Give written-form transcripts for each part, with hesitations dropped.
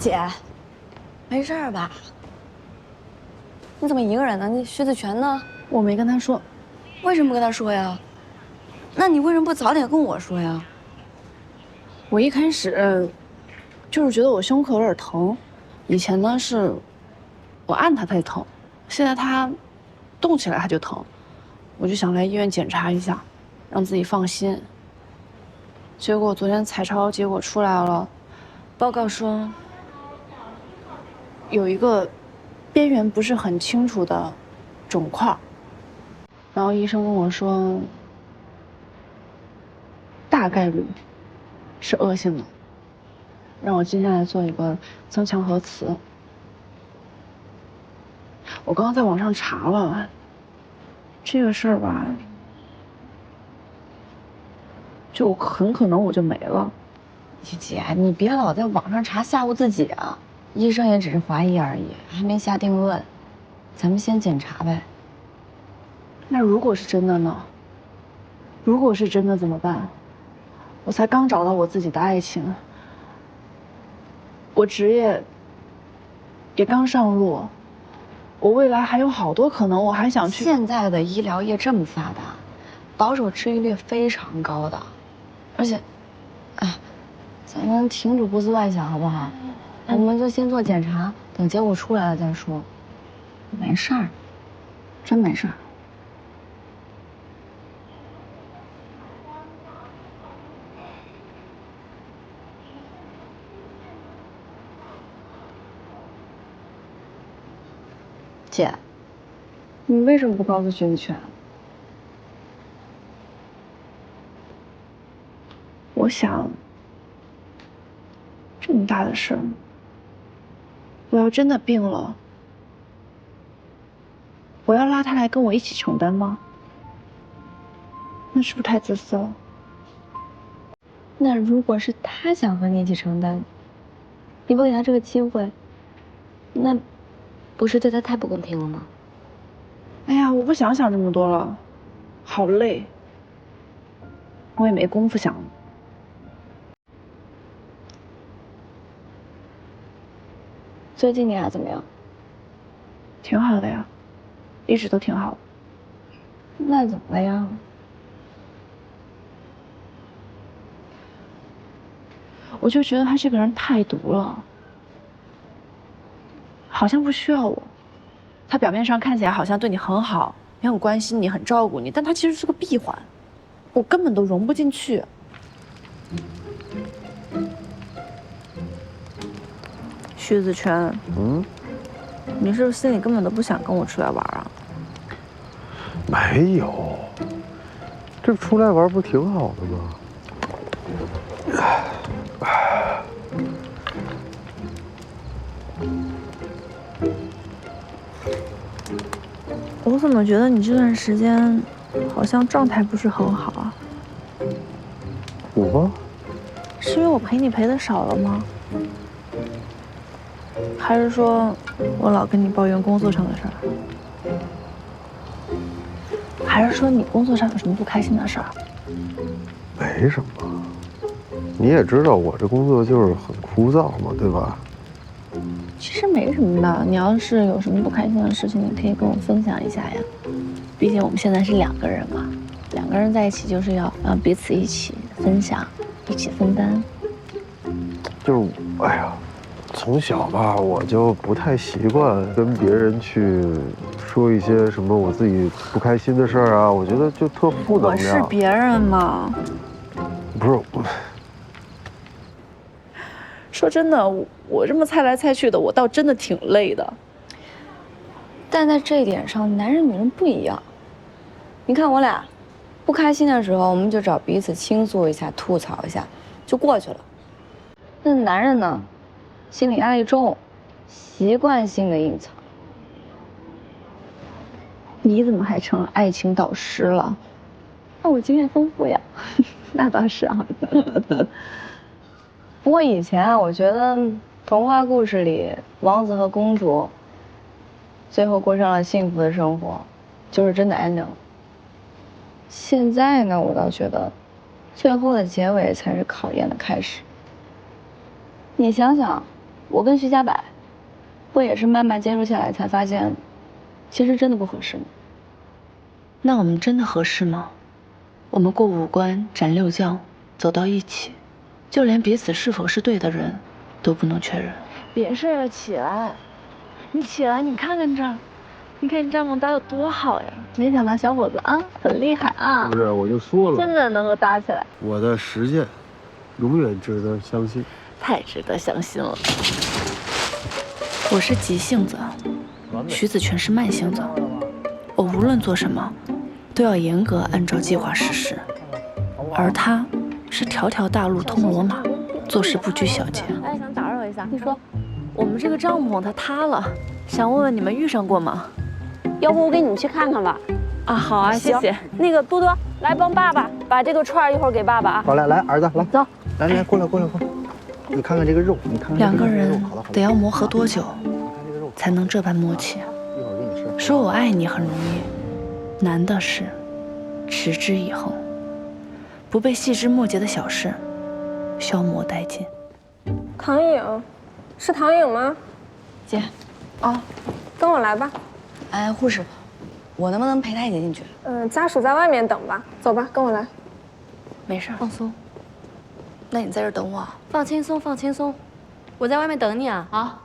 姐，没事儿吧？你怎么一个人呢？那薛子权呢？我没跟他说。为什么不跟他说呀？那你为什么不早点跟我说呀？我一开始就是觉得我胸口有点疼，以前呢是我按它它就疼，现在它动起来它就疼，我就想来医院检查一下，让自己放心。结果昨天彩超结果出来了，报告说有一个边缘不是很清楚的肿块，然后医生跟我说大概率是恶性的，让我接下来做一个增强核磁。我刚刚在网上查了，这个事儿吧，就很可能我就没了。姐，你别老在网上查吓唬自己啊！医生也只是怀疑而已，还没下定论。咱们先检查呗。那如果是真的呢？如果是真的怎么办？我才刚找到我自己的爱情，我职业也刚上路，我未来还有好多可能，我还想去。现在的医疗业这么发达，保守治愈率非常高的，而且，哎，咱们停止胡思乱想好不好？我们就先做检查，等结果出来了再说。没事儿，真没事儿。姐，你为什么不告诉薛子权？我想，这么大的事儿，我要真的病了，我要拉他来跟我一起承担吗？那是不是太自私了？那如果是他想和你一起承担，你不给他这个机会，那不是对他太不公平了吗？哎呀，我不想想这么多了，好累，我也没工夫想了。最近你俩怎么样？挺好的呀，一直都挺好的。那怎么了呀？我就觉得他这个人太毒了，好像不需要我。他表面上看起来好像对你很好，也很关心你，很照顾你，但他其实是个闭环，我根本都融不进去。薛子权，你是不是心里根本都不想跟我出来玩啊？没有，这出来玩不挺好的吗？我怎么觉得你这段时间好像状态不是很好啊？我吗？是因为我陪你陪的少了吗？还是说我老跟你抱怨工作上的事儿？还是说你工作上有什么不开心的事儿？没什么，你也知道我这工作就是很枯燥嘛，对吧？其实没什么的，你要是有什么不开心的事情，你可以跟我分享一下呀。毕竟我们现在是两个人嘛，两个人在一起就是要彼此一起分享，一起分担。就是，哎呀，从小吧，我就不太习惯跟别人去说一些什么我自己不开心的事儿啊，我觉得就特负能量。我是别人嘛。不是我。说真的，我这么猜来猜去的，我倒真的挺累的。但在这一点上，男人女人不一样。你看我俩，不开心的时候，我们就找彼此倾诉一下、吐槽一下，就过去了。那男人呢，心理压力重，习惯性的隐藏。你怎么还成了爱情导师了？那我经验丰富呀。那倒是啊。不过以前啊，我觉得童话故事里王子和公主最后过上了幸福的生活，就是真的 ending。现在呢，我倒觉得最后的结尾才是考验的开始。你想想，我跟徐家柏，不也是慢慢接触下来才发现，其实真的不合适吗？那我们真的合适吗？我们过5关斩6将，走到一起，就连彼此是否是对的人，都不能确认。别睡了，起来！你起来，你看看这儿，你看你这样搭有多好呀！没想到小伙子啊，很厉害啊！不是，我就说了，真的能够搭起来，我的实践永远值得相信。太值得相信了。我是急性子，徐子泉是慢性子。我无论做什么，都要严格按照计划实施，而他是条条大路通罗马，做事不拘小节。哎，想打扰一下，你说，我们这个帐篷它塌了，想问问你们遇上过吗？要不我给你们去看看吧？啊，好啊，谢谢。那个多多，来帮爸爸把这个串一会儿给爸爸啊。好，来，儿子，来，走，来，过来。你看看这个肉，你看看两个人好了得要磨合多久，才能这般默契？一会儿给你吃。说我爱你很容易，难的是持之以恒，不被细枝末节的小事消磨殆尽。唐颖，是唐颖吗？姐，哦，跟我来吧。哎，护士，我能不能陪她一起进去？家属在外面等吧。走吧，跟我来。没事，放松。那你在这儿等我。放轻松，放轻松，我在外面等你啊。好。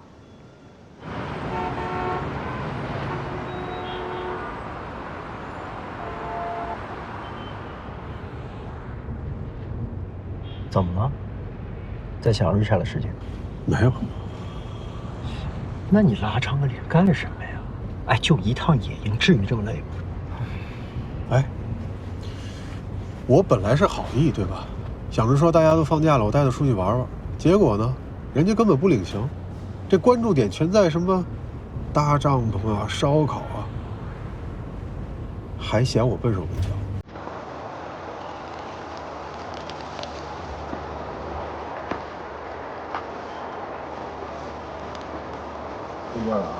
怎么了？在想日晒的事情？没有。那你拉长个脸干什么呀？哎，就一趟野营，至于这么累吗？哎，我本来是好意，对吧？想着说大家都放假了，我带他出去玩玩。结果呢，人家根本不领情，这关注点全在什么搭帐篷啊、烧烤啊，还嫌我笨手笨脚。出关了啊！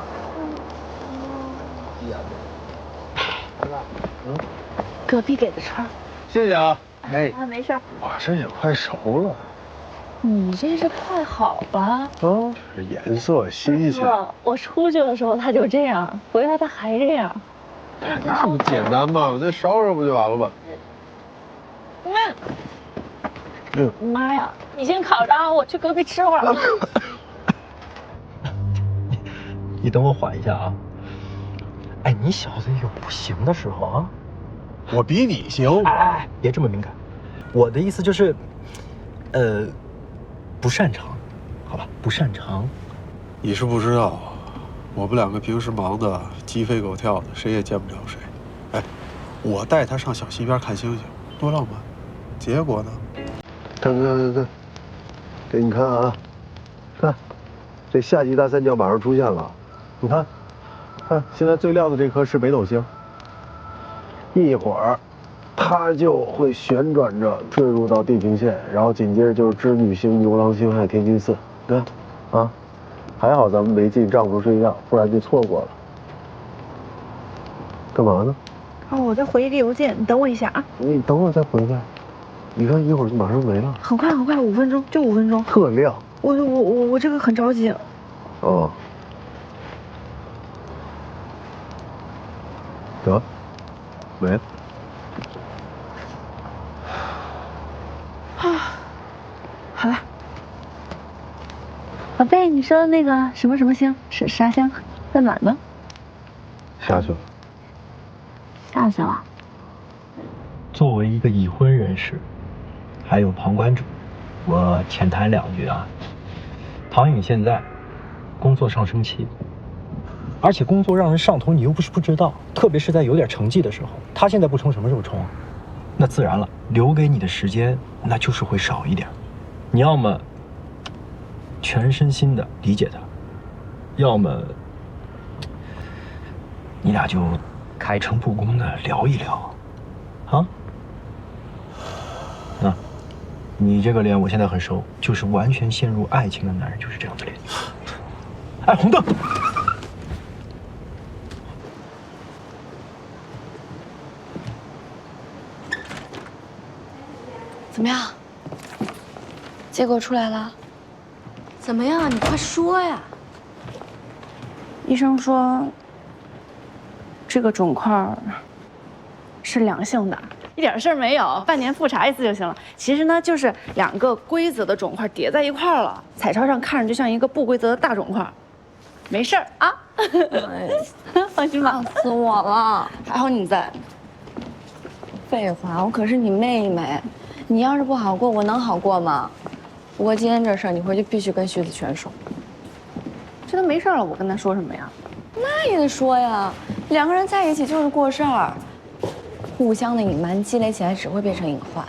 隔壁给的串。谢谢啊。哎，啊，没事。哇，这也快熟了你这是快好了。啊！这颜色新鲜，我出去的时候它就这样，回来它还这样。那么简单吗？我再烧烧不就完了吗？妈呀！你先烤着啊，我去隔壁吃会儿。你等我缓一下啊。哎，你小子有不行的时候啊。我比你行。哎，别这么敏感。我的意思就是，不擅长，好吧，不擅长。你是不知道，我们两个平时忙的鸡飞狗跳的，谁也见不了谁。哎，我带他上小溪边看星星，多浪漫。结果呢？看，给你看啊，看，这夏季大三角马上出现了。你看，现在最亮的这颗是北斗星，一会儿它就会旋转着坠入到地平线，然后紧接着就是织女星、牛郎星还有天津四。你看，啊，还好咱们没进帐篷睡觉，不然就错过了。干嘛呢？哦，我在回一个邮件，你等我一下啊。你等会儿再回来。你看一会儿就马上没了。很快，5分钟，就5分钟。特亮。我这个很着急。哦。得，没了。好了，宝贝，你说的那个什么什么星是啥星，在哪儿呢？下去了。下去了。作为一个已婚人士，还有旁观者，我浅谈2句啊。唐颖现在工作上升期，而且工作让人上头，你又不是不知道，特别是在有点成绩的时候，他现在不冲，什么时候冲？那自然了，留给你的时间那就是会少一点。你要么全身心的理解他，要么你俩就开诚布公的聊一聊，啊？那，你这个脸我现在很熟，就是完全陷入爱情的男人就是这样的脸。哎，红灯。怎么样？结果出来了，怎怎么样？你快说呀！医生说，这个肿块是良性的，一点事儿没有，半年复查一次就行了。其实呢，就是2个规则的肿块叠在一块儿了，彩超上看着就像一个不规则的大肿块，没事儿啊。放心吧，吓死我了！还好你在。废话，我可是你妹妹，你要是不好过，我能好过吗？不过今天这事儿，你回去必须跟徐子泉说。这都没事了，我跟他说什么呀？那也得说呀，2个人在一起就是过事儿，互相的隐瞒积累起来只会变成隐患。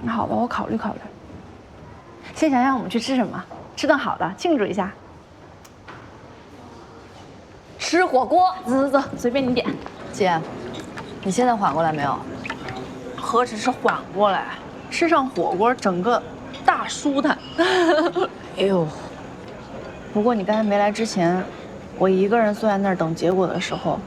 那好吧，我考虑考虑。先想想我们去吃什么，吃顿好的庆祝一下。吃火锅，走，随便你点。姐，你现在缓过来没有？何止是缓过来，吃上火锅整个大舒坦。哎呦，不过你刚才没来之前，我一个人坐在那儿等结果的时候，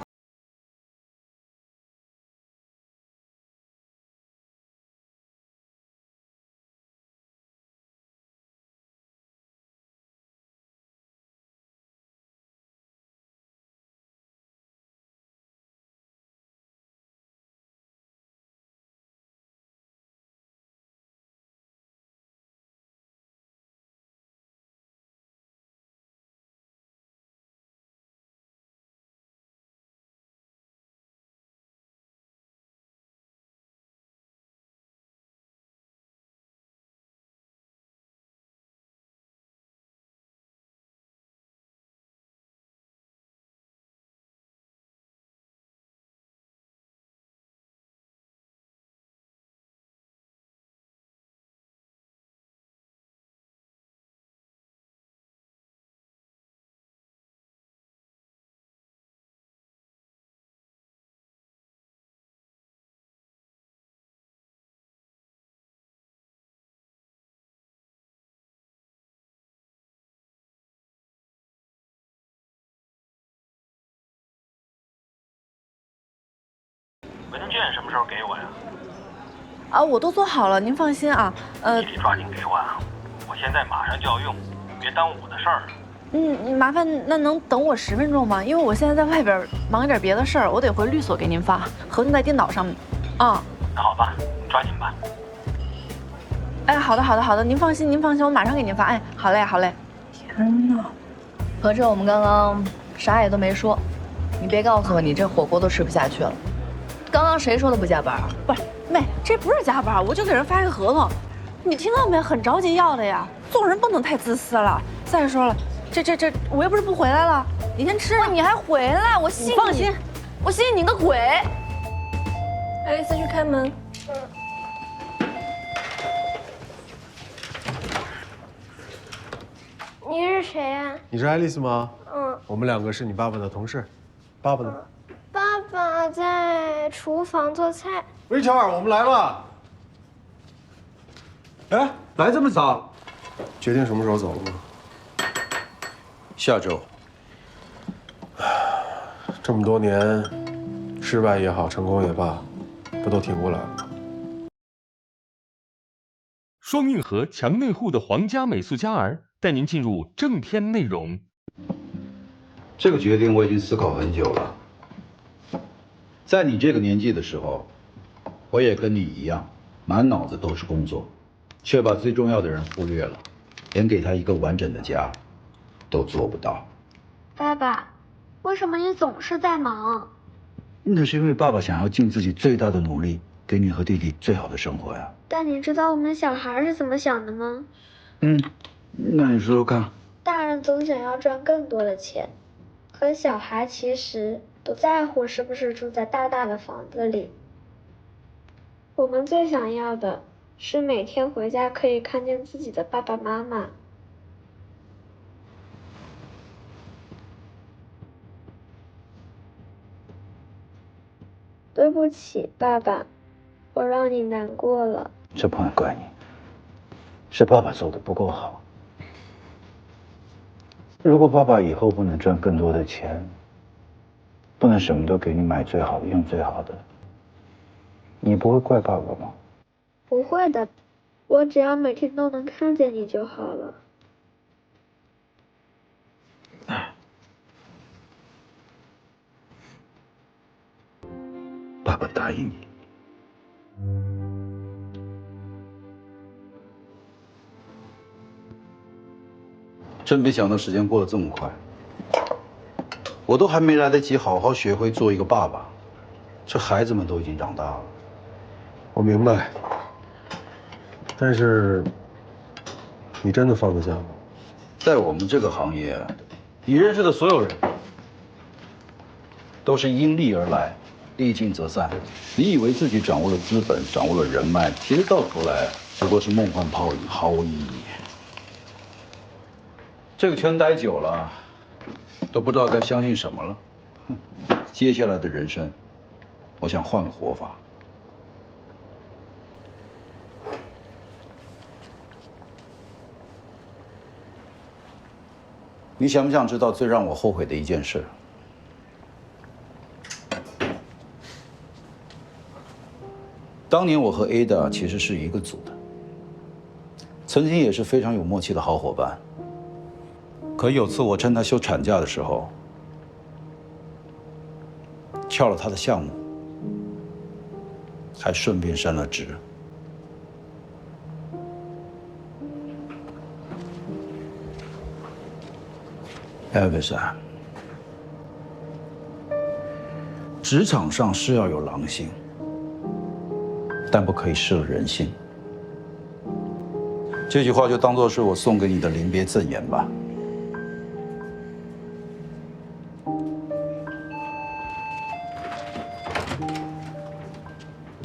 文件什么时候给我呀？啊，我都做好了，您放心啊。你得抓紧给我啊！我现在马上就要用，别耽误我的事儿。麻烦那能等我10分钟吗？因为我现在在外边忙一点别的事儿，我得回律所给您发，合同在电脑上面。啊，那好吧，你抓紧吧。哎，好的，您放心，我马上给您发。哎，好嘞。天哪，合着我们刚刚啥也都没说，你别告诉我你这火锅都吃不下去了。刚刚谁说的不加班啊？不是妹，这不是加班，我就给人发一个合同，你听到没？很着急要的呀，做人不能太自私了。再说了，这我又不是不回来了，你先吃。你还回来？我信你？放心，我信你个鬼！爱丽丝去开门。你是谁呀？你是爱丽丝吗？嗯。我们2个是你爸爸的同事，爸爸呢？爸爸在厨房做菜。瑞乔尔，我们来了。哎，来这么早？决定什么时候走了吗？下周。这么多年，失败也好，成功也罢，不都挺过来了吗？双运河强内护的皇家美素佳儿带您进入正片内容。这个决定我已经思考很久了。在你这个年纪的时候，我也跟你一样，满脑子都是工作，却把最重要的人忽略了，连给他一个完整的家都做不到。爸爸，为什么你总是在忙？那是因为爸爸想要尽自己最大的努力，给你和弟弟最好的生活呀。但你知道我们小孩是怎么想的吗？那你说说看。大人总想要赚更多的钱，可小孩其实不在乎是不是住在大大的房子里。我们最想要的是每天回家可以看见自己的爸爸妈妈。对不起，爸爸，我让你难过了。这不能怪你，是爸爸做的不够好。如果爸爸以后不能赚更多的钱，不能什么都给你买最好的、用最好的，你不会怪爸爸吗？不会的，我只要每天都能看见你就好了。爸爸答应你。真没想到时间过得这么快，我都还没来得及好好学会做一个爸爸，这孩子们都已经长大了。我明白，但是你真的放得下吗？在我们这个行业，你认识的所有人，都是因利而来，利尽则散。你以为自己掌握了资本，掌握了人脉，其实到头来不过是梦幻泡影，毫无意义。这个圈待久了，都不知道该相信什么了。接下来的人生，我想换个活法。你想不想知道最让我后悔的一件事？当年我和 Ada 其实是一个组的，曾经也是非常有默契的好伙伴。可有次我趁她休产假的时候，撬了她的项目，还顺便升了职。Elvis 啊，职场上是要有狼性，但不可以失了人性。这句话就当作是我送给你的临别赠言吧。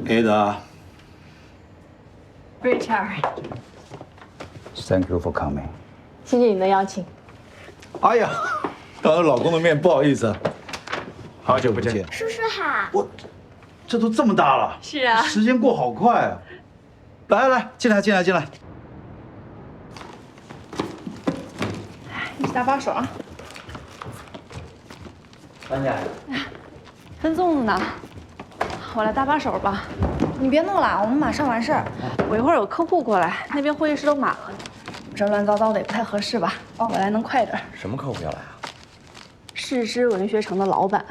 Ada， Richard， Thank you for coming。谢谢你的邀请。哎呀，当着老公的面不好意思，好久不见。叔叔好。我，这都这么大了。是啊。时间过好快啊！来来来，进来进来进来。你是搭把手啊。安姐，分粽子呢，我来搭把手吧。你别弄了，我们马上完事儿。我一会儿有客户过来，那边会议室都满了，这乱糟糟的也不太合适吧？我来能快点。什么客户要来啊？世之文学城的老板，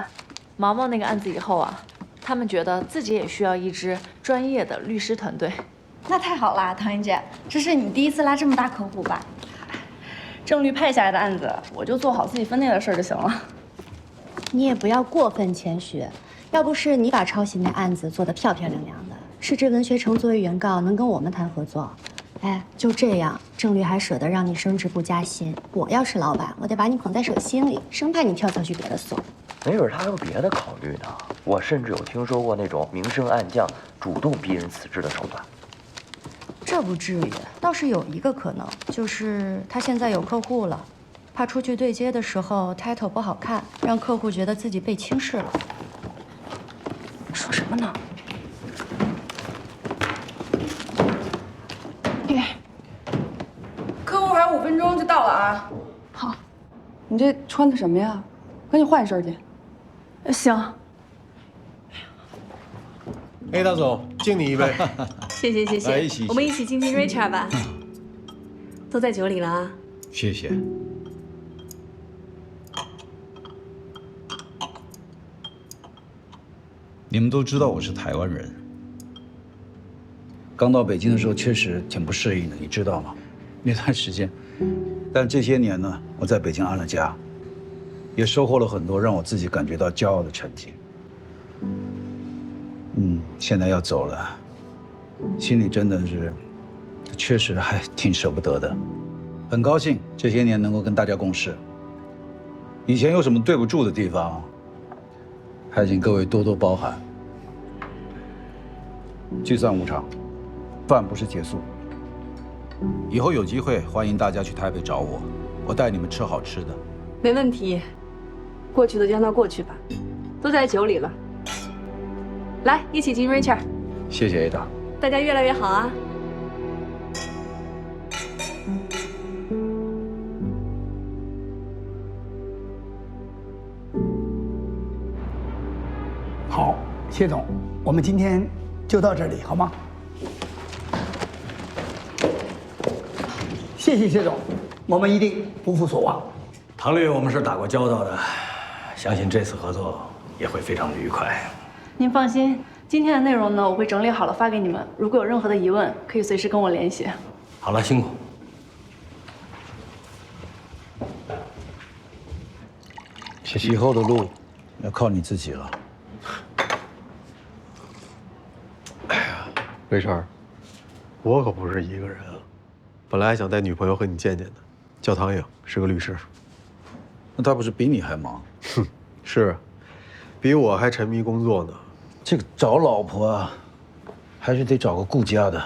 毛毛那个案子以后啊，他们觉得自己也需要一支专业的律师团队。那太好了，唐英姐，这是你第一次拉这么大客户吧？郑律派下来的案子，我就做好自己分内的事儿就行了。你也不要过分谦虚，要不是你把抄袭那案子做得漂漂亮亮的，世之文学城作为原告能跟我们谈合作。哎，就这样，郑律还舍得让你升职不加薪。我要是老板，我得把你捧在手心里，生怕你跳槽去别的所。没准他有别的考虑呢。我甚至有听说过那种明升暗降、主动逼人辞职的手段。这不至于，倒是有一个可能，就是他现在有客户了，怕出去对接的时候 title 不好看，让客户觉得自己被轻视了。说什么呢？客户还有5分钟就到了啊！好，你这穿的什么呀？赶紧换身去。行。哎，大总，敬你一杯。谢谢谢谢，来一起我们一起敬敬 Richard 吧。都在酒里了啊。谢谢。你们都知道我是台湾人，刚到北京的时候确实挺不适应的，你知道吗？那段时间，但这些年呢，我在北京安了家，也收获了很多让我自己感觉到骄傲的成绩。现在要走了，心里真的是，确实还挺舍不得的。很高兴这些年能够跟大家共事，以前有什么对不住的地方，还请各位多多包涵。聚散无常，饭不是结束。以后有机会欢迎大家去台北找我，我带你们吃好吃的。没问题，过去的就让它过去吧，都在酒里了。来，一起敬 Richard。谢谢 Ada。大家越来越好啊！好，谢总，我们今天就到这里，好吗？谢谢谢总，我们一定不负所望。唐律，我们是打过交道的，相信这次合作也会非常的愉快。您放心，今天的内容呢，我会整理好了发给你们。如果有任何的疑问，可以随时跟我联系。好了，辛苦。以后的路要靠你自己了。瑞晨，我可不是一个人啊，本来还想带女朋友和你见见的，叫唐颖，是个律师。那他不是比你还忙？哼，是，比我还沉迷工作呢。这个找老婆啊，还是得找个顾家的，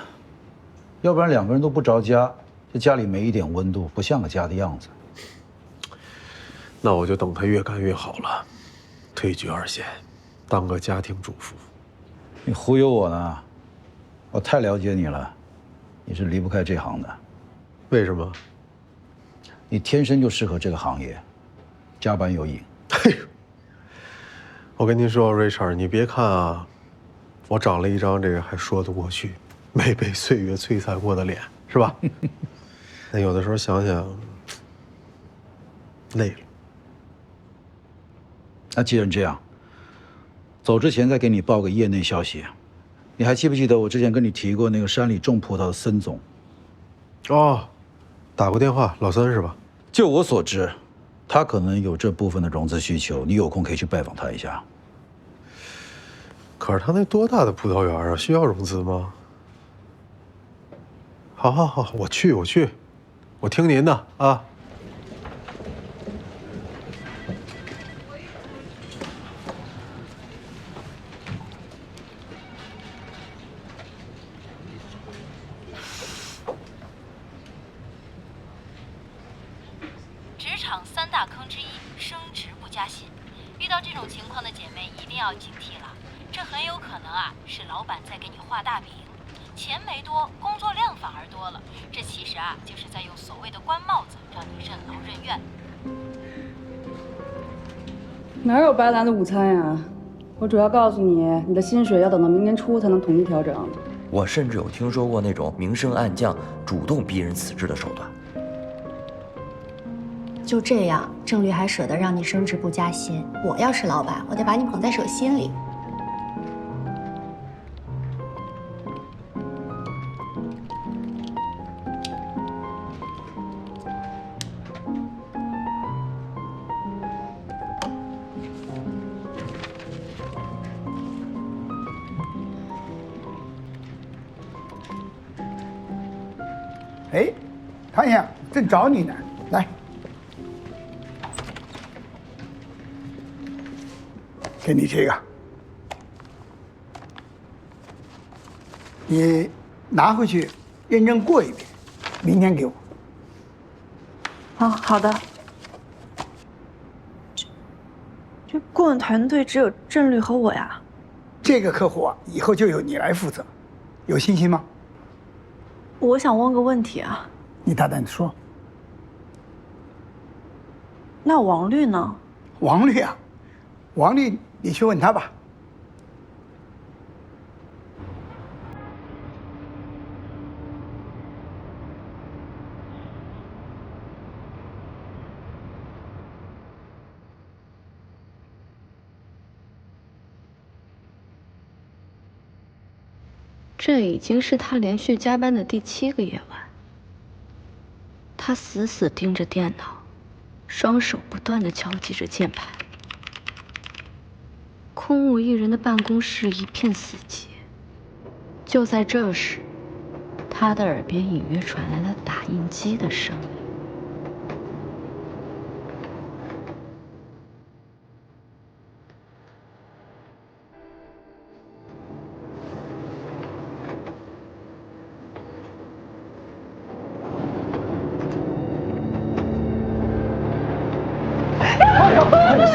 要不然两个人都不着家，这家里没一点温度，不像个家的样子。那我就等他越干越好了，退居二线，当个家庭主妇。你忽悠我呢？我太了解你了，你是离不开这行的。为什么？你天生就适合这个行业，加班有瘾。我跟您说，瑞晨，你别看啊，我长了一张这个还说得过去、没被岁月摧残过的脸，是吧？但有的时候想想，累了。那既然这样，走之前再给你报个业内消息。你还记不记得我之前跟你提过那个山里种葡萄的孙总？哦，打过电话，老孙是吧？就我所知，他可能有这部分的融资需求，你有空可以去拜访他一下。可是他那多大的葡萄园啊，需要融资吗？好，我去，我听您的啊。职场3大坑之一，升职不加薪。遇到这种情况的姐妹一定要警惕了，这很有可能啊是老板在给你画大饼，钱没多，工作量反而多了。这其实啊就是在用所谓的官帽子让你任劳任怨。哪有白蓝的午餐呀？我主要告诉你，你的薪水要等到明年初才能统一调整。我甚至有听说过那种明升暗降、主动逼人辞职的手段。就这样，郑律还舍得让你升职不加薪？我要是老板，我得把你捧在手心里。哎，唐颖，正找你呢，来，给你这个，你拿回去认真过一遍，明天给我。好的。这顾问团队只有郑律和我呀。这个客户啊，以后就由你来负责，有信心吗？我想问个问题啊。你大胆地说。那王律呢？王律啊，王律，你去问他吧。这已经是他连续加班的第7个夜晚。他死死盯着电脑，双手不断地敲击着键盘。空无一人的办公室一片死寂。就在这时，他的耳边隐约传来了打印机的声音。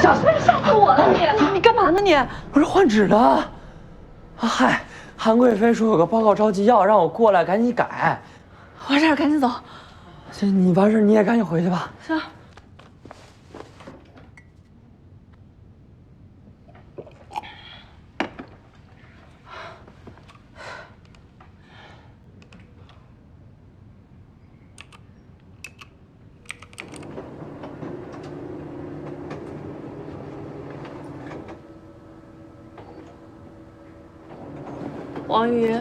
吓死我了你干嘛呢你？不是换纸的。嗨，韩贵妃说有个报告着急要让我过来，赶紧改。完事儿赶紧走。你完事你也赶紧回去吧。行。王宇。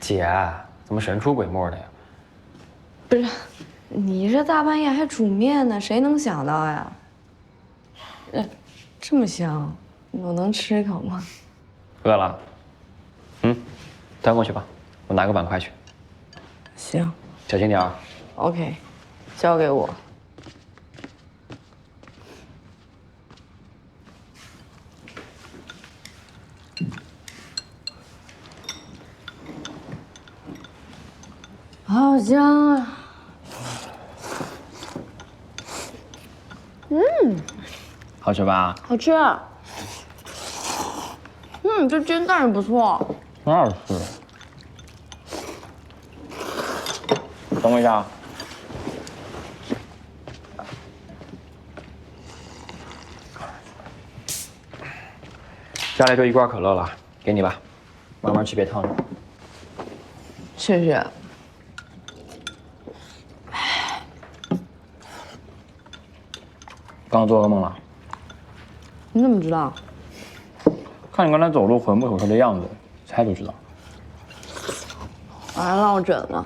姐，怎么神出鬼没的呀？不是，你这大半夜还煮面呢，谁能想到呀？这么香，我能吃一口吗？饿了？端过去吧，我拿个碗筷去。行，小心点啊。OK， 交给我。好香啊！好吃吧？好吃。这煎蛋也不错。那是。等我一下。家里就一罐可乐了，给你吧，慢慢吃，别烫着。谢谢。刚做噩梦了？你怎么知道？看你刚才走路魂不守舍的样子，猜就知道。我还落枕了。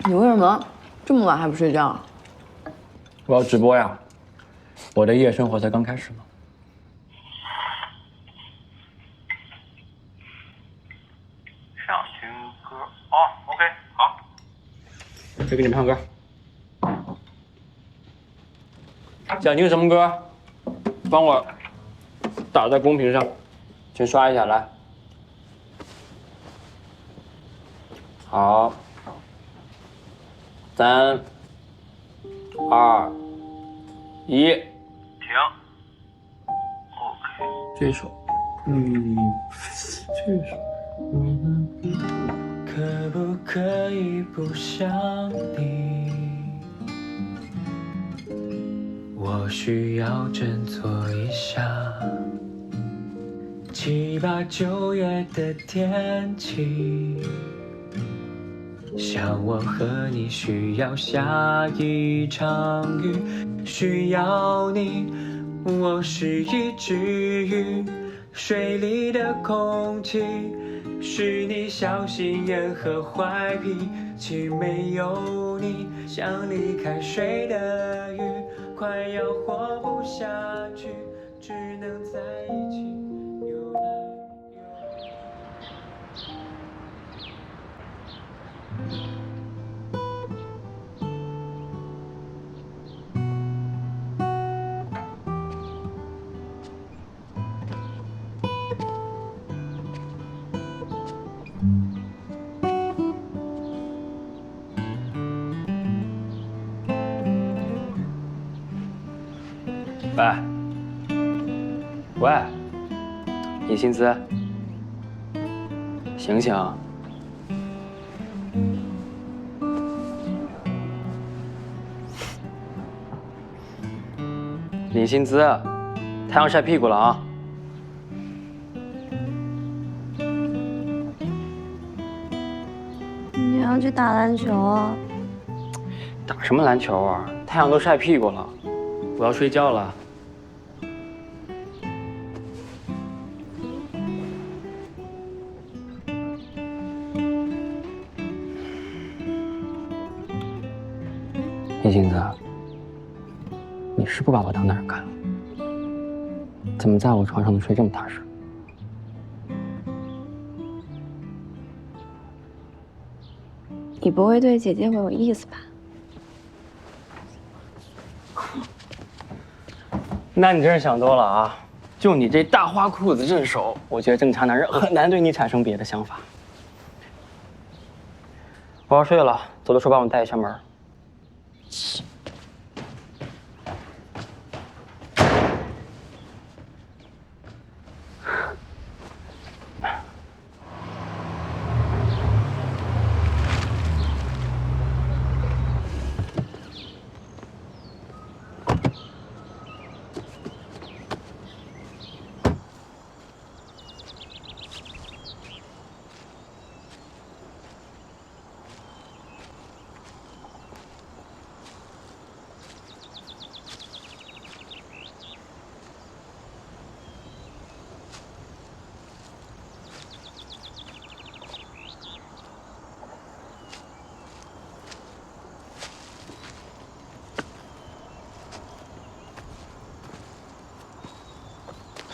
你为什么这么晚还不睡觉？我要直播呀，我的夜生活才刚开始呢。想听歌哦 ，OK， 好。就给你们唱歌。想听什么歌？帮我打在公屏上，先刷一下来。好，3、2、1，停。OK。这首，这首。可不可以不想你？我需要振作一下。7、8、9月的天气，像我和你需要下一场雨，需要你。我是一只鱼，水里的空气是你小心眼和坏脾气，没有你像离开水的鱼，快要活不下去，只能在一起。喂，李薪资，醒醒！领薪资，太阳晒屁股了啊！你要去打篮球啊？打什么篮球啊？太阳都晒屁股了，我要睡觉了。李星子，你是不把我当男人看了？怎么在我床上能睡这么踏实？你不会对姐姐我有意思吧？那你真是想多了啊！就你这大花裤子这手，我觉得正常男人很难对你产生别的想法。我要睡了，走的时候帮我带一下门。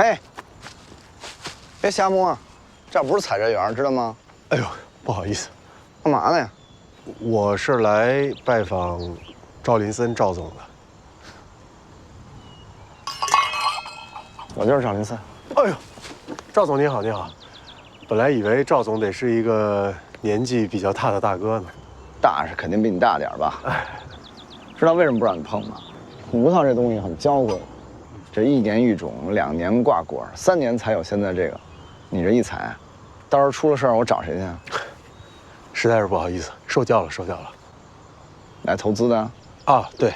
嘿，别瞎摸，这不是采摘园，知道吗？哎呦，不好意思，干嘛呢呀？我是来拜访赵林森赵总的。我就是赵林森。哎呦，赵总您好，您好。本来以为赵总得是一个年纪比较大的大哥呢。大是肯定比你大点吧？知道为什么不让你碰吗？葡萄这东西很娇贵。这1年育种，2年挂果，3年才有现在这个。你这一采，到时候出了事儿，我找谁去啊？实在是不好意思，受教了，受教了。来投资的？啊，对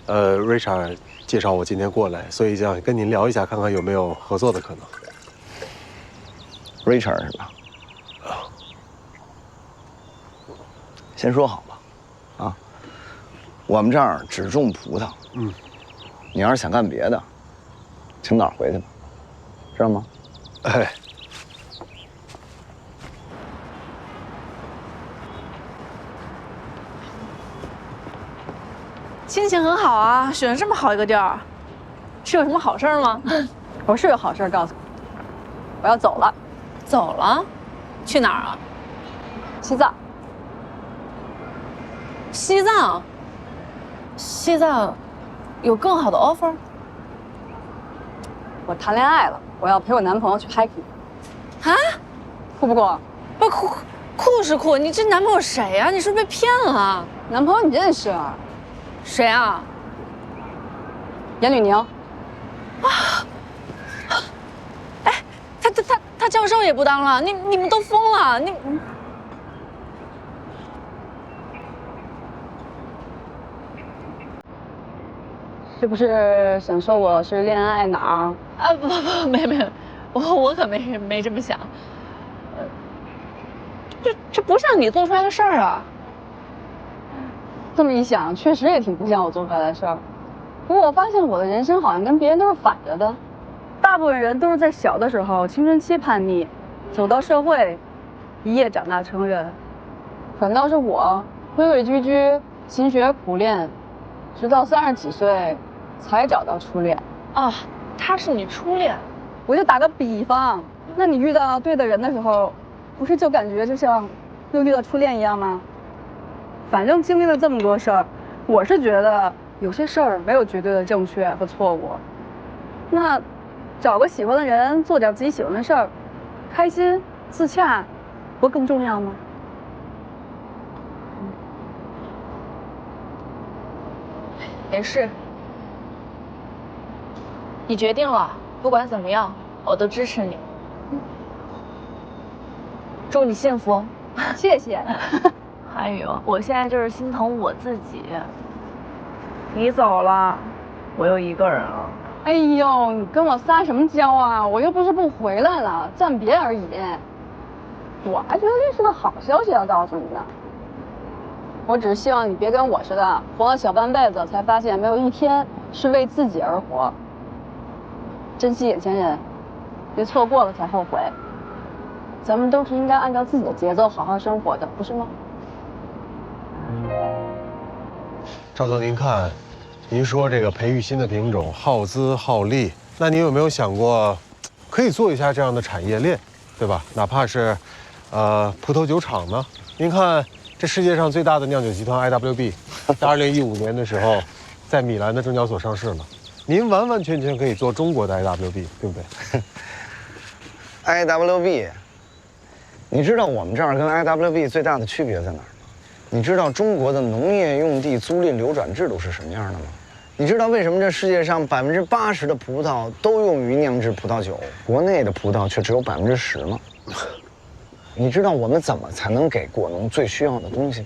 ，Richard 介绍我今天过来，所以想跟您聊一下，看看有没有合作的可能。Richard 是吧？先说好吧，啊，我们这儿只种葡萄。嗯，你要是想干别的，请早回去吧，知道吗？哎。心情很好啊，选了这么好一个地儿，是有什么好事吗？我是有好事告诉你，我要走了。走了？去哪儿啊？西藏。西藏？西藏有更好的 offer？ 我谈恋爱了，我要陪我男朋友去 hiking。啊？酷不酷？不酷是酷，你这男朋友谁呀？你是不是被骗了？男朋友你认识？谁啊？严吕宁。啊！哎，他教授也不当了，你们都疯了，你。是不是想说我是恋爱脑？啊不，没，我可没这么想。这不像你做出来的事儿啊。这么一想，确实也挺不像我做出来的事儿。不过我发现我的人生好像跟别人都是反着的，大部分人都是在小的时候青春期叛逆，走到社会，一夜长大成人，反倒是我规规矩矩、勤学苦练，直到30几岁才找到初恋。啊，他是你初恋？我就打个比方，那你遇到对的人的时候，不是就感觉就像又遇到初恋一样吗？反正经历了这么多事儿，我是觉得有些事儿没有绝对的正确和错误。那找个喜欢的人，做点自己喜欢的事儿，开心自洽，不更重要吗？也是。你决定了，不管怎么样，我都支持你。祝你幸福。谢谢。还有，我现在就是心疼我自己。你走了，我又一个人了。哎呦，你跟我撒什么娇啊？我又不是不回来了，暂别而已。我还觉得这是个好消息要告诉你呢。我只是希望你别跟我似的，活了小半辈子才发现没有一天是为自己而活。珍惜眼前人，别错过了才后悔。咱们都是应该按照自己的节奏好好生活的，不是吗？赵总，您看，您说这个培育新的品种耗资耗力，那您有没有想过，可以做一下这样的产业链，对吧？哪怕是，葡萄酒厂呢？您看这世界上最大的酿酒集团 IWB， 在2015年的时候，在米兰的证交所上市了。您完完全全可以做中国的 IWB， 对不对？IWB， 你知道我们这儿跟 IWB 最大的区别在哪儿吗？你知道中国的农业用地租赁流转制度是什么样的吗？你知道为什么这世界上80%的葡萄都用于酿制葡萄酒，国内的葡萄却只有10%吗？你知道我们怎么才能给果农最需要的东西？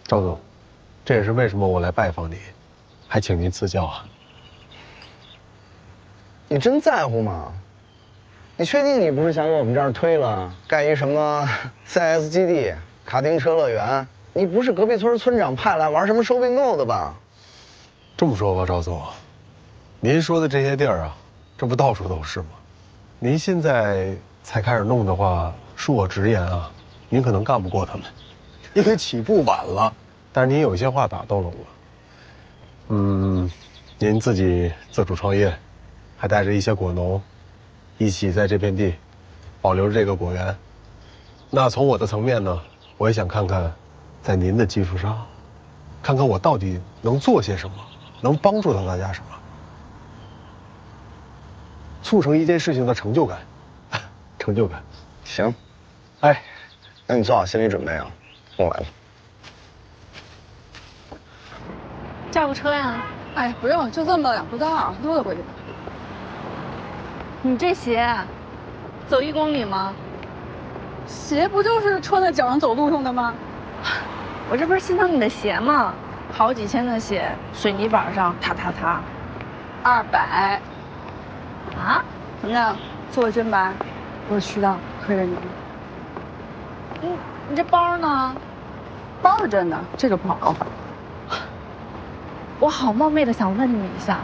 赵总，这也是为什么我来拜访你，还请您赐教啊。你真在乎吗？你确定你不是想给我们这儿推了盖一什么 4S 基地、卡丁车乐园？你不是隔壁村村长派来玩什么收并购的吧？这么说吧，赵总，您说的这些地儿啊，这不到处都是吗？您现在才开始弄的话，恕我直言啊，您可能干不过他们，因为起步晚了。但是您有些话打动了我。您自己自主创业，还带着一些果农，一起在这片地保留着这个果园。那从我的层面呢，我也想看看，在您的基础上，看看我到底能做些什么。能帮助到大家什么？促成一件事情的成就感，成就感。行，哎，那你做好心理准备啊，我来了。叫个车呀？哎，不用，就这么2步道，溜达过去吧。你这鞋，走1公里吗？鞋不就是穿在脚上走路用的吗？我这不是心疼你的鞋吗？好几千的鞋，水泥板上踏踏踏，200。啊？怎么样？做的真白？我有渠道，可以认证。你这包呢？包是真的，这个不好搞。我好冒昧的想问你一下，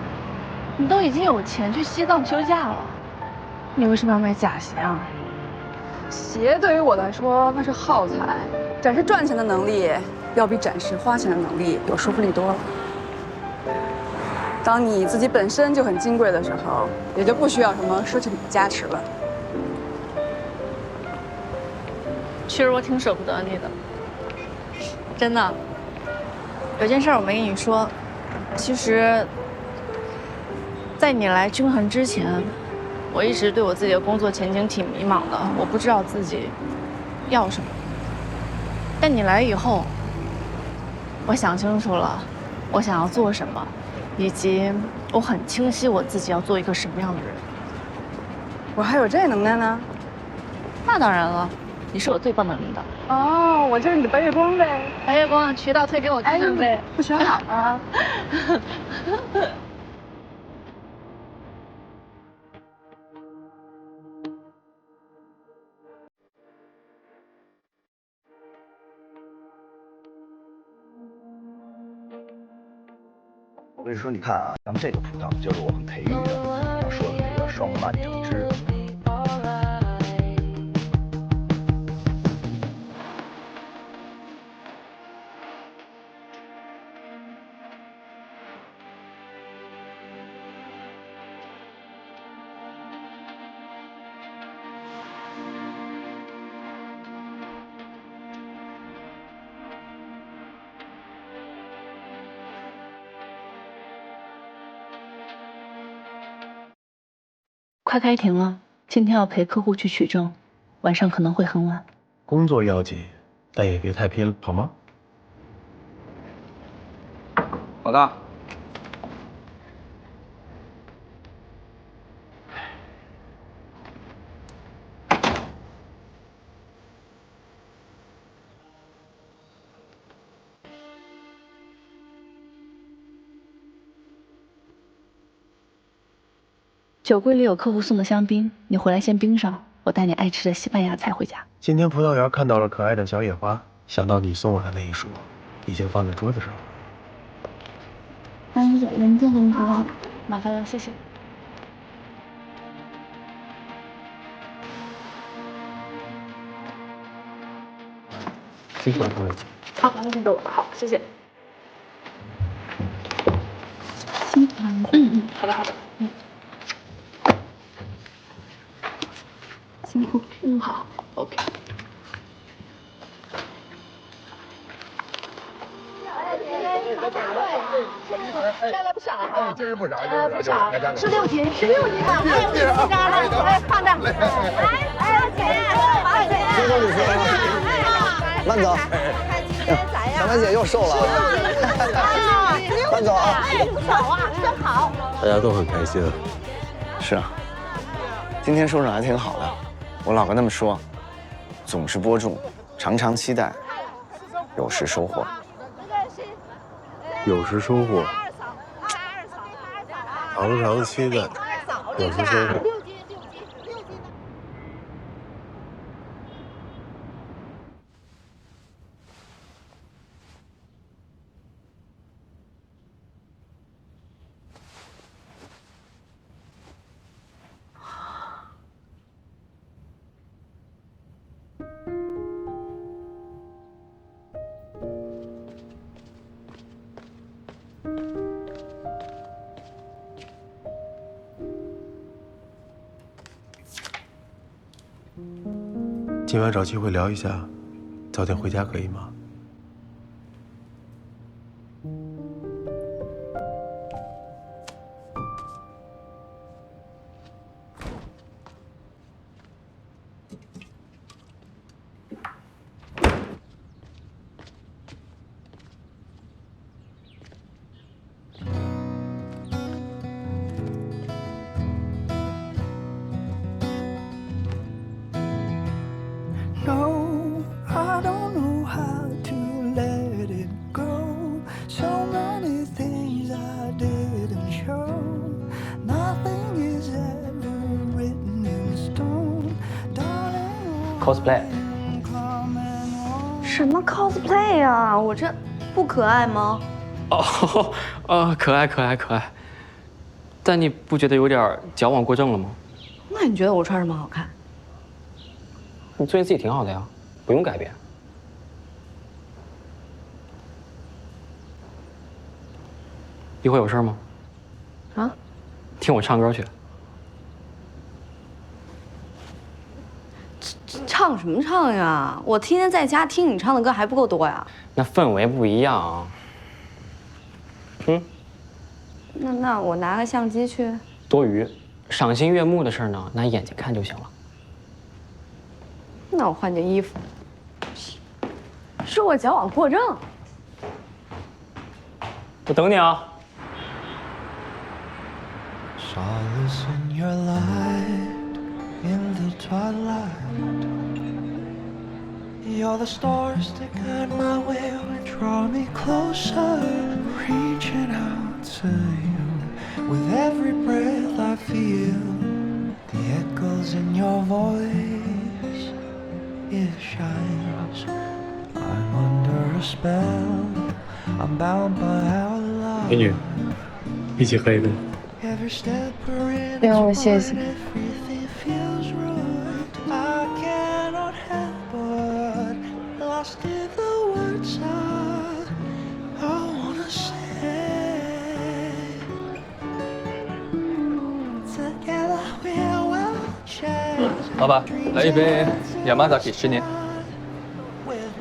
你都已经有钱去西藏休假了，你为什么要买假鞋啊？鞋对于我来说那是耗材，展示赚钱的能力要比展示花钱的能力有说服力多了。当你自己本身就很金贵的时候，也就不需要什么奢侈品的加持了。其实我挺舍不得你的，真的。有件事我没跟你说，其实，在你来均衡之前，我一直对我自己的工作前景挺迷茫的，我不知道自己要什么。但你来以后，我想清楚了，我想要做什么，以及我很清晰我自己要做一个什么样的人。我还有这能耐呢？那当然了，你是我最棒的领导。哦，我就是你的白月光呗。白月光，渠道推给我看看呗。不学好啊。我跟你说，你看啊，咱们这个葡萄就是我们培育的，要说的那个双蔓橙汁。快开庭了，今天要陪客户去取证，晚上可能会很晚。工作要紧，但也别太拼了，好吗？老大，酒柜里有客户送的香槟，你回来先冰上，我带你爱吃的西班牙菜回家。今天葡萄园看到了可爱的小野花，想到你送我的那一束，已经放在桌子上了。安姐，人见人好，麻烦了，谢谢。辛苦了，各位。好，那先走。好，谢谢。辛苦了。好的好的。辛苦。好 ，OK。来了不少啊，今儿不少，不少，16斤，啊！来放这，来，姐，辛苦你了，慢走。小梅姐又瘦了，慢走啊！不少啊，真好。大家都很开心。是啊，今天收场还挺好的。我老跟他们说，总是播种，常常期待，有时收获。有时收获，常常期待，有时收获。今晚找机会聊一下，早点回家可以吗？cosplay。什么 cosplay 啊？我这不可爱吗？可爱可爱可爱。但你不觉得有点矫枉过正了吗？那你觉得我穿什么好看？你做你自己挺好的呀，不用改变。一会有事吗？啊？听我唱歌去。唱什么唱呀？我天天在家听你唱的歌还不够多呀？那氛围不一样。那我拿个相机去。多余，赏心悦目的事呢，拿眼睛看就行了。那我换件衣服。是我矫枉过正。我等你啊。Solace in your light, in the twilight. You're the stars that guide my way, draw me closer, reaching out to you. With every breath I feel the echoes in your voice. It shines. I'm under a spell. I'm bound by our love. 美女，一起喝一杯。不用了，谢谢。老板，来一杯Yamazaki10年。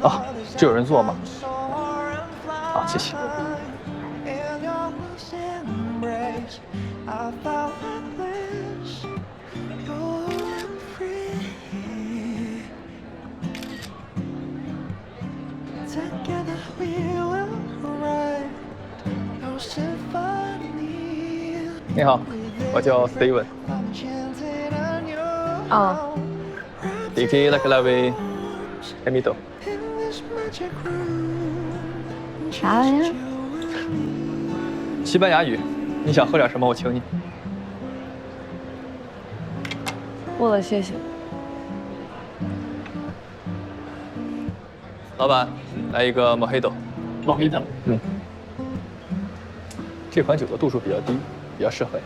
啊，这有人做吗？好，谢谢。你好，我叫 Steven。哦。Diki Laklavi Emito。啥玩意儿？西班牙语。你想喝点什么？我请你。不了，谢谢。老板，来一个 Mojito。Mojito。这款酒的度数比较低，比较适合你。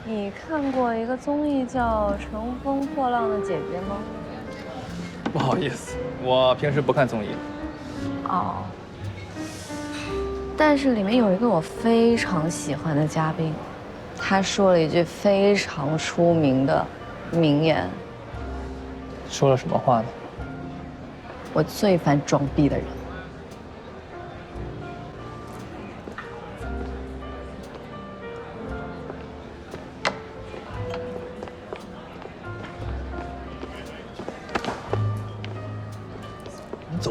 你看过一个综艺叫《乘风破浪的姐姐》吗？不好意思，我平时不看综艺。哦。但是里面有一个我非常喜欢的嘉宾，他说了一句非常出名的名言。说了什么话呢？我最烦装逼的人。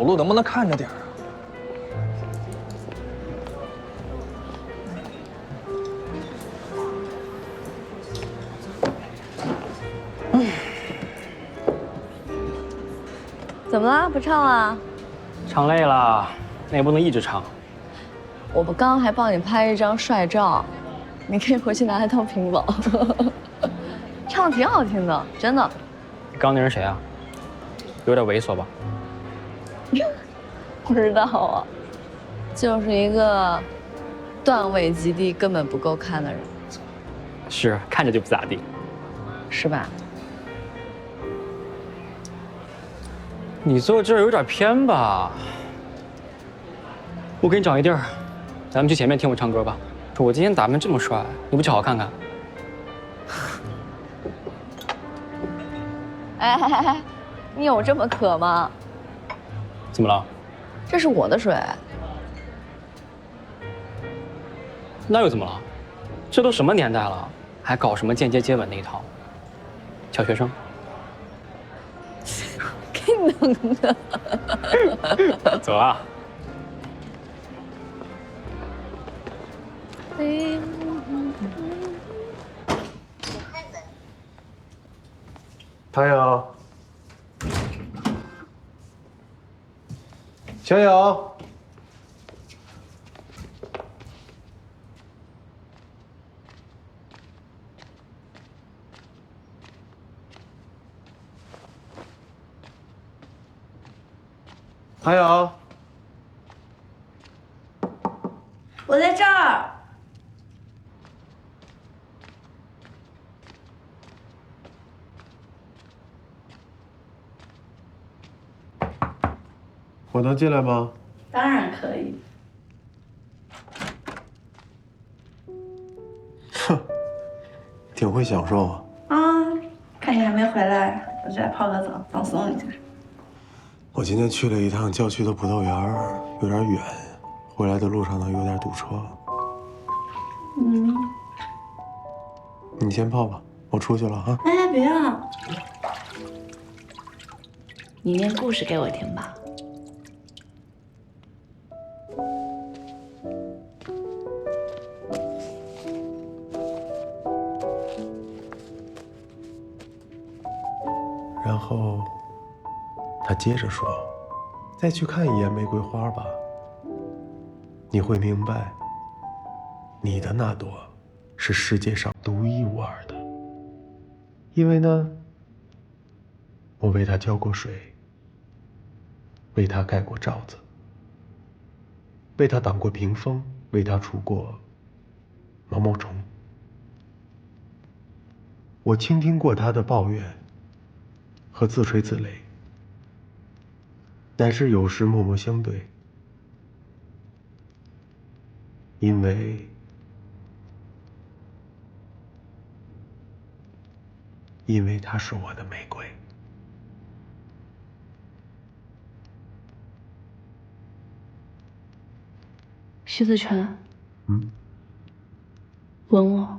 走路能不能看着点儿啊？怎么了？不唱了？唱累了，那也不能一直唱。我不刚还帮你拍一张帅照，你可以回去拿来当屏保。唱的挺好听的，真的。刚那人谁啊？有点猥琐吧？不知道啊，就是一个段位极低、根本不够看的人。是，看着就不咋地，是吧？你坐这儿有点偏吧？我给你找一地儿，咱们去前面听我唱歌吧。我今天打扮这么帅，你不去好好看看？哎，你有这么渴吗？怎么了？这是我的水。那又怎么了？这都什么年代了，还搞什么间接接吻那一套？小学生。给你弄的。走啊！唐瑶，小瑶，唐瑶，我在这儿。我能进来吗？当然可以。哼，挺会享受啊。啊，看你还没回来，我就来泡个澡，放松一下。我今天去了一趟郊区的葡萄园，有点远，回来的路上呢有点堵车。嗯，你先泡吧，我出去了啊。哎，别啊！你念故事给我听吧。然后他接着说：“再去看一眼玫瑰花吧，你会明白，你的那朵是世界上独一无二的。因为呢，我为它浇过水，为它盖过罩子，为它挡过屏风，为它除过毛毛虫。我倾听过它的抱怨和自吹自擂，乃至有时默默相对，因为它是我的玫瑰。”徐子泉，嗯，吻我。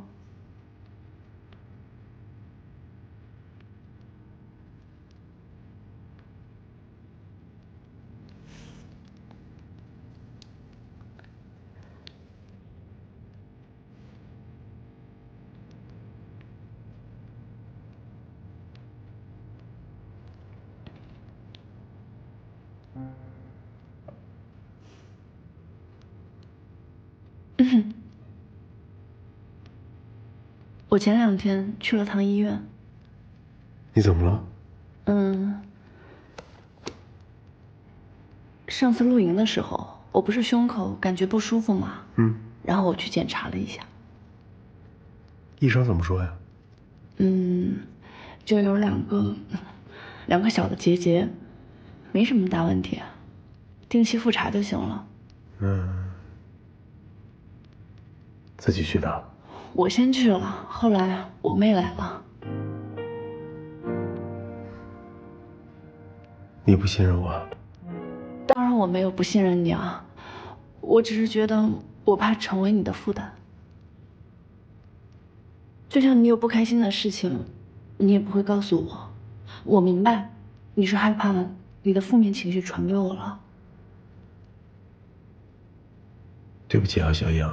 我前2天去了趟医院。你怎么了？上次露营的时候，我不是胸口感觉不舒服吗？然后我去检查了一下。医生怎么说呀？就有2个小的结节，没什么大问题，定期复查就行了。自己去的？我先去了，后来我妹来了。你不信任我？当然我没有不信任你啊，我只是觉得我怕成为你的负担。就像你有不开心的事情，你也不会告诉我。我明白，你是害怕你的负面情绪传给我了。对不起啊，小杨。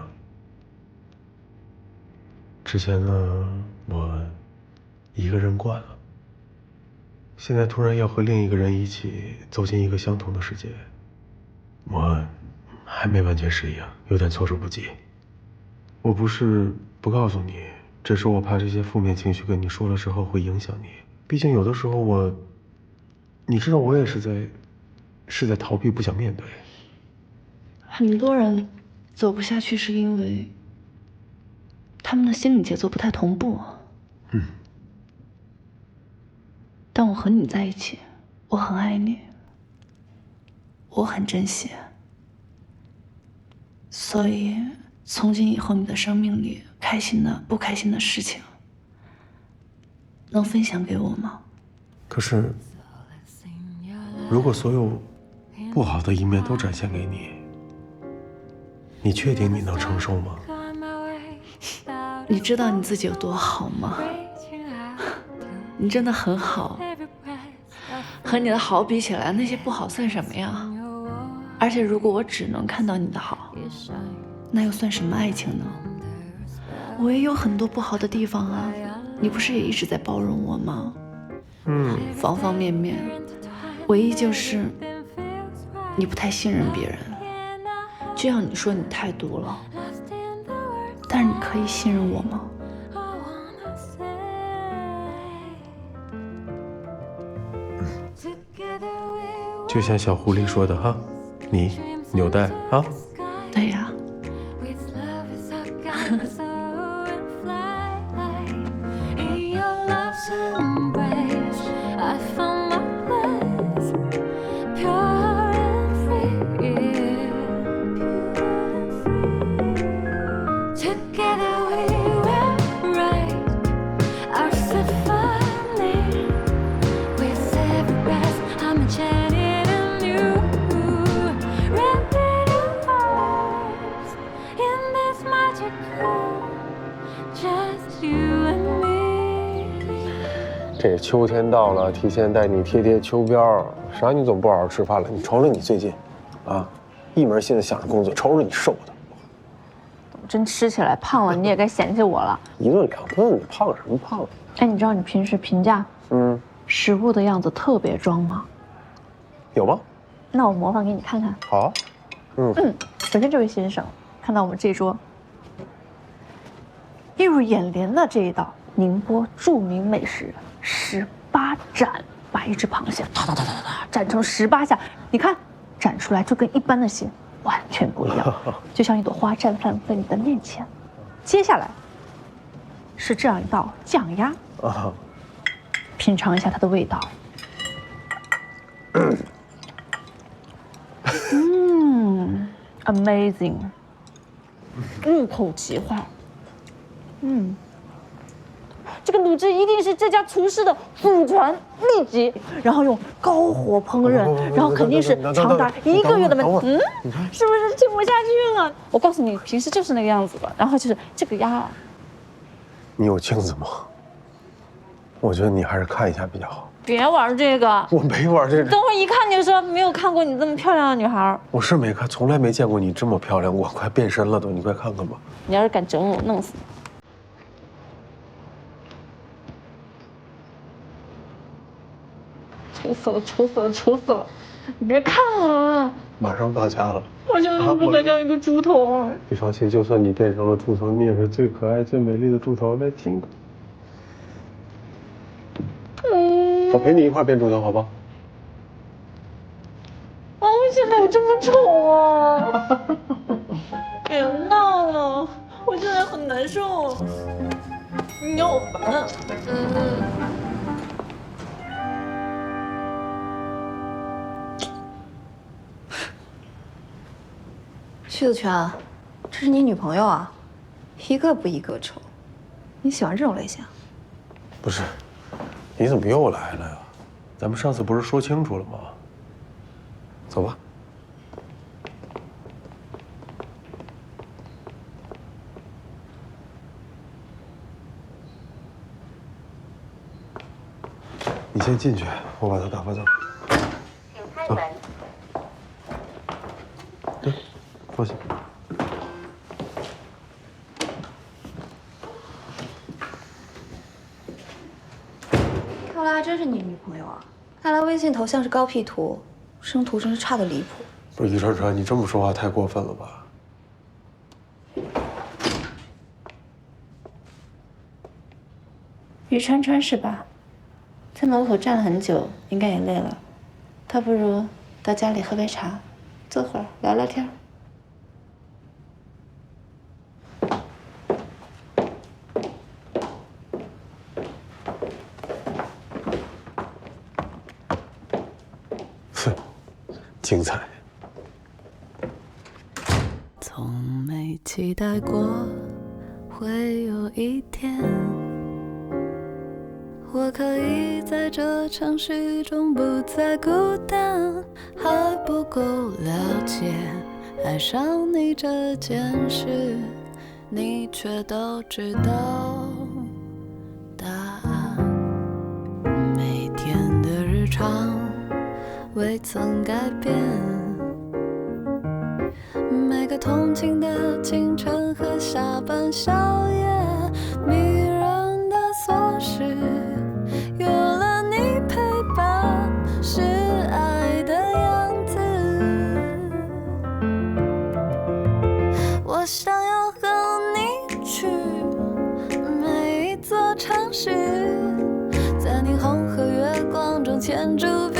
之前呢，我一个人惯了，现在突然要和另一个人一起走进一个相同的世界，我还没完全适应，有点措手不及。我不是不告诉你，只是我怕这些负面情绪跟你说了之后会影响你。毕竟有的时候你知道我也是在逃避，不想面对。很多人走不下去是因为他们的心理节奏不太同步。但我和你在一起，我很爱你，我很珍惜，所以从今以后你的生命里开心的、不开心的事情，能分享给我吗？可是，如果所有不好的一面都展现给你，你确定你能承受吗？你知道你自己有多好吗？你真的很好，和你的好比起来，那些不好算什么呀？而且如果我只能看到你的好，那又算什么爱情呢？我也有很多不好的地方啊，你不是也一直在包容我吗？方方面面，唯一就是你不太信任别人，就像你说你太毒了，但是你可以信任我吗？就像小狐狸说的哈，你纽带啊。对呀。这秋天到了，提前带你贴秋膘。啥你总不好好吃饭了？你瞅瞅你最近，啊，一门心思想着工作，瞅瞅你瘦的。真吃起来胖了，你也该嫌弃我了。1顿2顿，你胖什么胖？哎，你知道你平时评价食物的样子特别装吗？有吗？那我模仿给你看看。好。首先这位先生看到我们这桌，映入眼帘的这一道宁波著名美食18斩，把一只螃蟹哒斩成18下，你看斩出来就跟一般的蟹完全不一样，就像一朵花绽放在你的面前。接下来是这样一道酱鸭，品尝一下它的味道。Amazing， 入口即化。这个卤汁一定是这家厨师的祖传秘籍，然后用高火烹饪，然后肯定是长达1个月的是不是听不下去了？我告诉你，平时就是那个样子的。然后就是这个鸭，你有镜子吗？我觉得你还是看一下比较好。别玩这个，我没玩这个。等会儿一看你就说没有看过你这么漂亮的女孩。我是没看，从来没见过你这么漂亮，我快变身了都，你快看看吧。你要是敢整我，我弄死你。丑死了，丑死了，丑死了！你别看了，马上到家了。我就是不该像一个猪头。你放心，就算你变成了猪头，你也是最可爱、最美丽的猪头。来亲个。我陪你一块变猪头，好不好？我现在有这么丑啊！别闹了，我现在很难受。你好烦。薛子权，这是你女朋友啊？一个不一个丑，你喜欢这种类型？不是，你怎么又来了呀？咱们上次不是说清楚了吗？走吧。你先进去，我把他打发走。对，坐下。看来还真是你女朋友啊！看来微信头像是高 P 图，生图真是差的离谱。不是于川川，你这么说话太过分了吧？于川川是吧？在门口站了很久，应该也累了。倒不如到家里喝杯茶，坐会儿聊聊天。哼，精彩。从没期待过会有一天，我可以在这城市中不再孤单。还不够了解爱上你这件事，你却都知道答案。每天的日常未曾改变，每个通勤的清晨和下班宵夜，迷人的琐事有了你陪伴，是爱的样子。我想要和你去每一座城市，在霓虹和月光中牵住彼